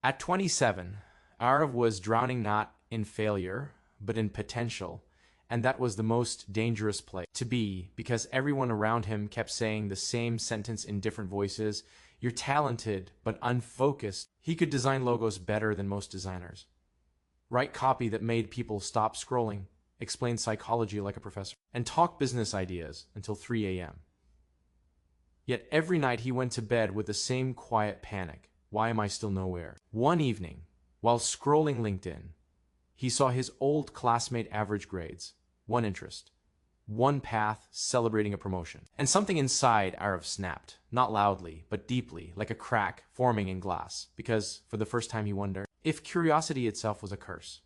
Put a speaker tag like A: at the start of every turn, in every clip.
A: At 27, Arav was drowning not in failure, but in potential, and that was the most dangerous place to be because everyone around him kept saying the same sentence in different voices. You're talented, but unfocused. He could design logos better than most designers. Write copy that made people stop scrolling, explain psychology like a professor, and talk business ideas until 3 a.m. Yet every night he went to bed with the same quiet panic. Why am I still nowhere? One evening, while scrolling LinkedIn, he saw his old classmate average grades, one interest, one path celebrating a promotion. And something inside Arav snapped, not loudly, but deeply, like a crack forming in glass, because for the first time he wondered if curiosity itself was a curse,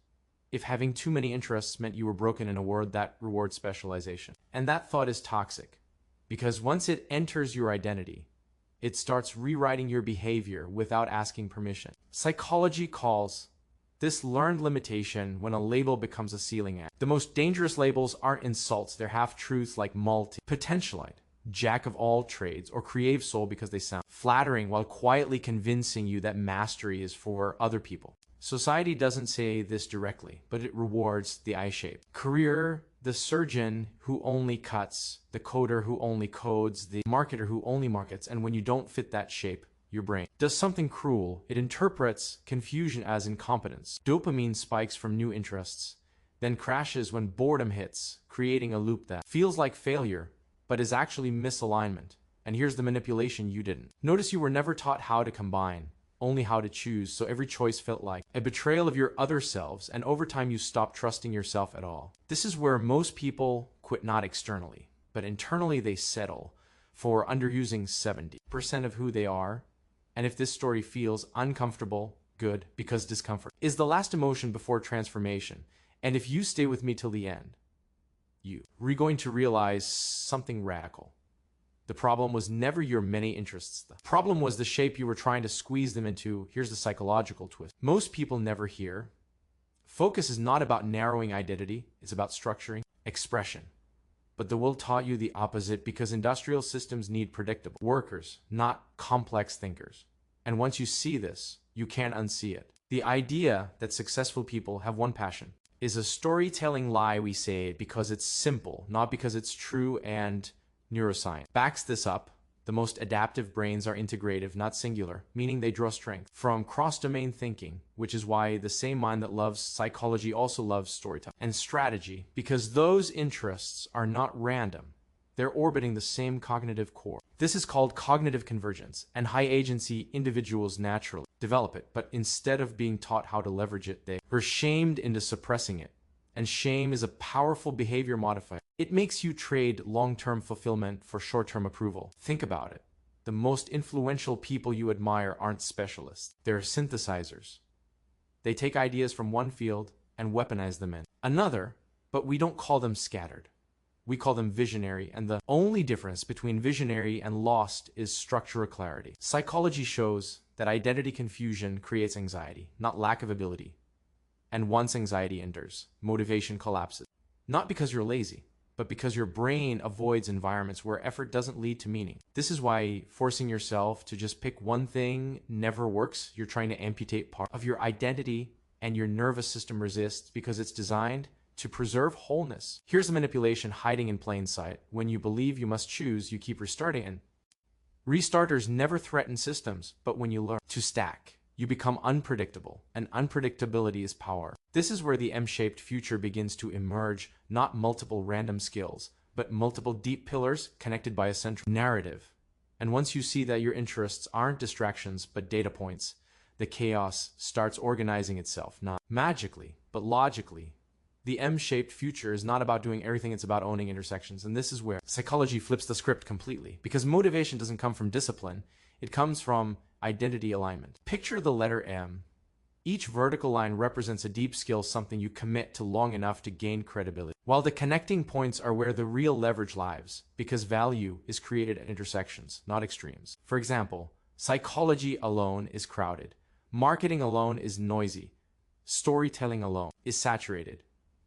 A: if having too many interests meant you were broken in a world that rewards specialization. And that thought is toxic, because once it enters your identity, it starts rewriting your behavior without asking permission. Psychology calls this learned limitation when a label becomes a ceiling act. The most dangerous labels aren't insults, they're half-truths like multipotentialite, jack of all trades, or creative soul because they sound flattering while quietly convincing you that mastery is for other people. Society doesn't say this directly, but it rewards the I-shape. Career, the surgeon who only cuts, the coder who only codes, the marketer who only markets, and when you don't fit that shape, your brain does something cruel. It interprets confusion as incompetence. Dopamine spikes from new interests, then crashes when boredom hits, creating a loop that feels like failure, but is actually misalignment. And here's the manipulation you didn't. Notice you were never taught how to combine, only how to choose, so every choice felt like a betrayal of your other selves, and over time you stopped trusting yourself at all. This is where most people quit, not externally, but internally they settle for underusing 70% of who they are. And if this story feels uncomfortable, good, because discomfort is the last emotion before transformation. And if you stay with me till the end, we're going to realize something radical. The problem was never your many interests. The problem was the shape you were trying to squeeze them into. Here's the psychological twist. Most people never hear. Focus is not about narrowing identity. It's about structuring expression. But the world taught you the opposite because industrial systems need predictable workers, not complex thinkers. And once you see this, you can't unsee it. The idea that successful people have one passion is a storytelling lie. We say it because it's simple, not because it's true, and neuroscience backs this up. The most adaptive brains are integrative, not singular, meaning they draw strength from cross-domain thinking, which is why the same mind that loves psychology also loves storytelling and strategy, because those interests are not random. They're orbiting the same cognitive core. This is called cognitive convergence, and high-agency individuals naturally develop it, but instead of being taught how to leverage it, they were shamed into suppressing it. And shame is a powerful behavior modifier. It makes you trade long-term fulfillment for short-term approval. Think about it. The most influential people you admire aren't specialists. They're synthesizers. They take ideas from one field and weaponize them in another, but we don't call them scattered. We call them visionary, and the only difference between visionary and lost is structural clarity. Psychology shows that identity confusion creates anxiety, not lack of ability. And once anxiety enters, motivation collapses. Not because you're lazy, but because your brain avoids environments where effort doesn't lead to meaning. This is why forcing yourself to just pick one thing never works. You're trying to amputate part of your identity, and your nervous system resists because it's designed to preserve wholeness. Here's the manipulation hiding in plain sight. When you believe you must choose, you keep restarting, and restarters never threaten systems, but when you learn to stack, you become unpredictable, and unpredictability is power. This is where the M-shaped future begins to emerge, not multiple random skills, but multiple deep pillars connected by a central narrative. And once you see that your interests aren't distractions but data points, the chaos starts organizing itself, not magically, but logically. The M-shaped future is not about doing everything, it's about owning intersections. And this is where psychology flips the script completely, because motivation doesn't come from discipline, it comes from identity alignment. Picture the letter M. Each vertical line represents a deep skill, something you commit to long enough to gain credibility, while the connecting points are where the real leverage lies, because value is created at intersections, not extremes. For example, psychology alone is crowded, marketing alone is noisy, storytelling alone is saturated.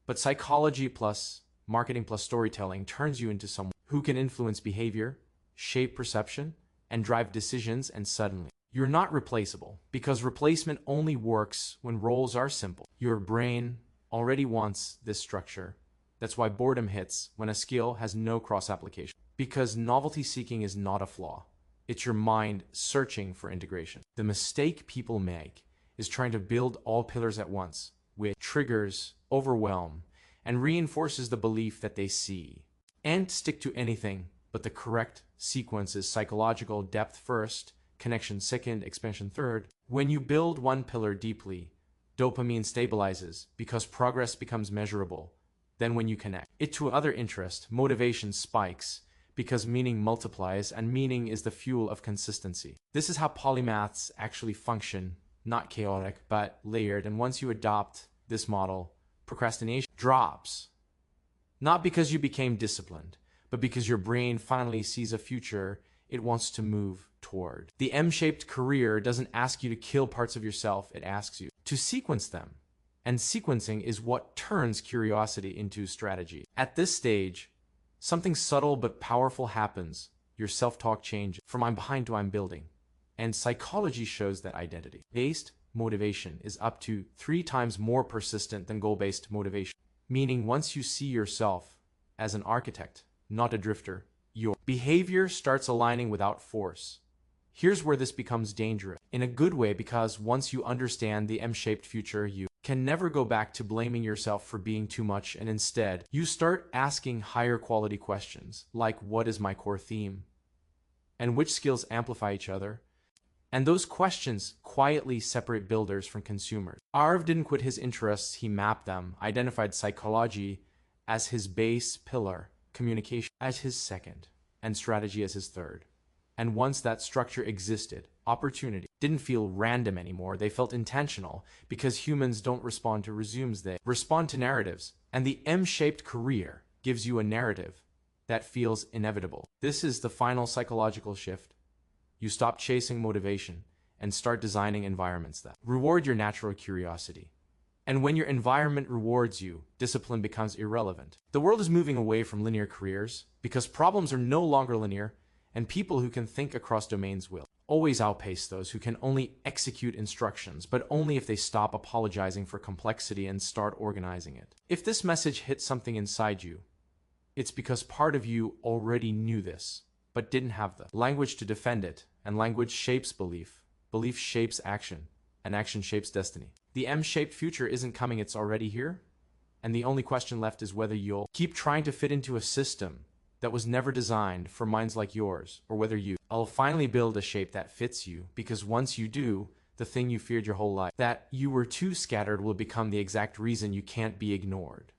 A: But psychology plus marketing plus storytelling turns you into someone who can influence behavior, shape perception, and drive decisions, and suddenly You're not replaceable, because replacement only works when roles are simple. Your brain already wants this structure. That's why boredom hits when a skill has no cross-application. Because novelty seeking is not a flaw. It's your mind searching for integration. The mistake people make is trying to build all pillars at once, which triggers overwhelm and reinforces the belief that they see. And stick to anything, but the correct sequence is psychological depth first, connection second, expansion third. When you build one pillar deeply, dopamine stabilizes because progress becomes measurable. Then when you connect it to other interest, motivation spikes because meaning multiplies, and meaning is the fuel of consistency. This is how polymaths actually function, not chaotic, but layered. And once you adopt this model, procrastination drops. Not because you became disciplined, but because your brain finally sees a future it wants to move toward. The M-shaped career doesn't ask you to kill parts of yourself, it asks you to sequence them. And sequencing is what turns curiosity into strategy. At this stage, something subtle but powerful happens. Your self-talk changes from I'm behind to I'm building. And psychology shows that identity-based motivation is up to 3 times more persistent than goal-based motivation. Meaning once you see yourself as an architect, not a drifter, your behavior starts aligning without force. Here's where this becomes dangerous. In a good way, because once you understand the M-shaped future, you can never go back to blaming yourself for being too much, and instead, you start asking higher quality questions, like what is my core theme? And which skills amplify each other? And those questions quietly separate builders from consumers. Arv didn't quit his interests, he mapped them, identified psychology as his base pillar, communication as his second, and strategy as his third. And once that structure existed, opportunity didn't feel random anymore. They felt intentional, because humans don't respond to resumes, they respond to narratives. And the M-shaped career gives you a narrative that feels inevitable. This is the final psychological shift. You stop chasing motivation and start designing environments that reward your natural curiosity. And when your environment rewards you, discipline becomes irrelevant. The world is moving away from linear careers because problems are no longer linear, and people who can think across domains will always outpace those who can only execute instructions, but only if they stop apologizing for complexity and start organizing it. If this message hits something inside you, it's because part of you already knew this, but didn't have the language to defend it, and language shapes belief. Belief shapes action, and action shapes destiny. The M-shaped future isn't coming, it's already here. And the only question left is whether you'll keep trying to fit into a system that was never designed for minds like yours, or whether you'll finally build a shape that fits you, because once you do, the thing you feared your whole life, that you were too scattered, will become the exact reason you can't be ignored.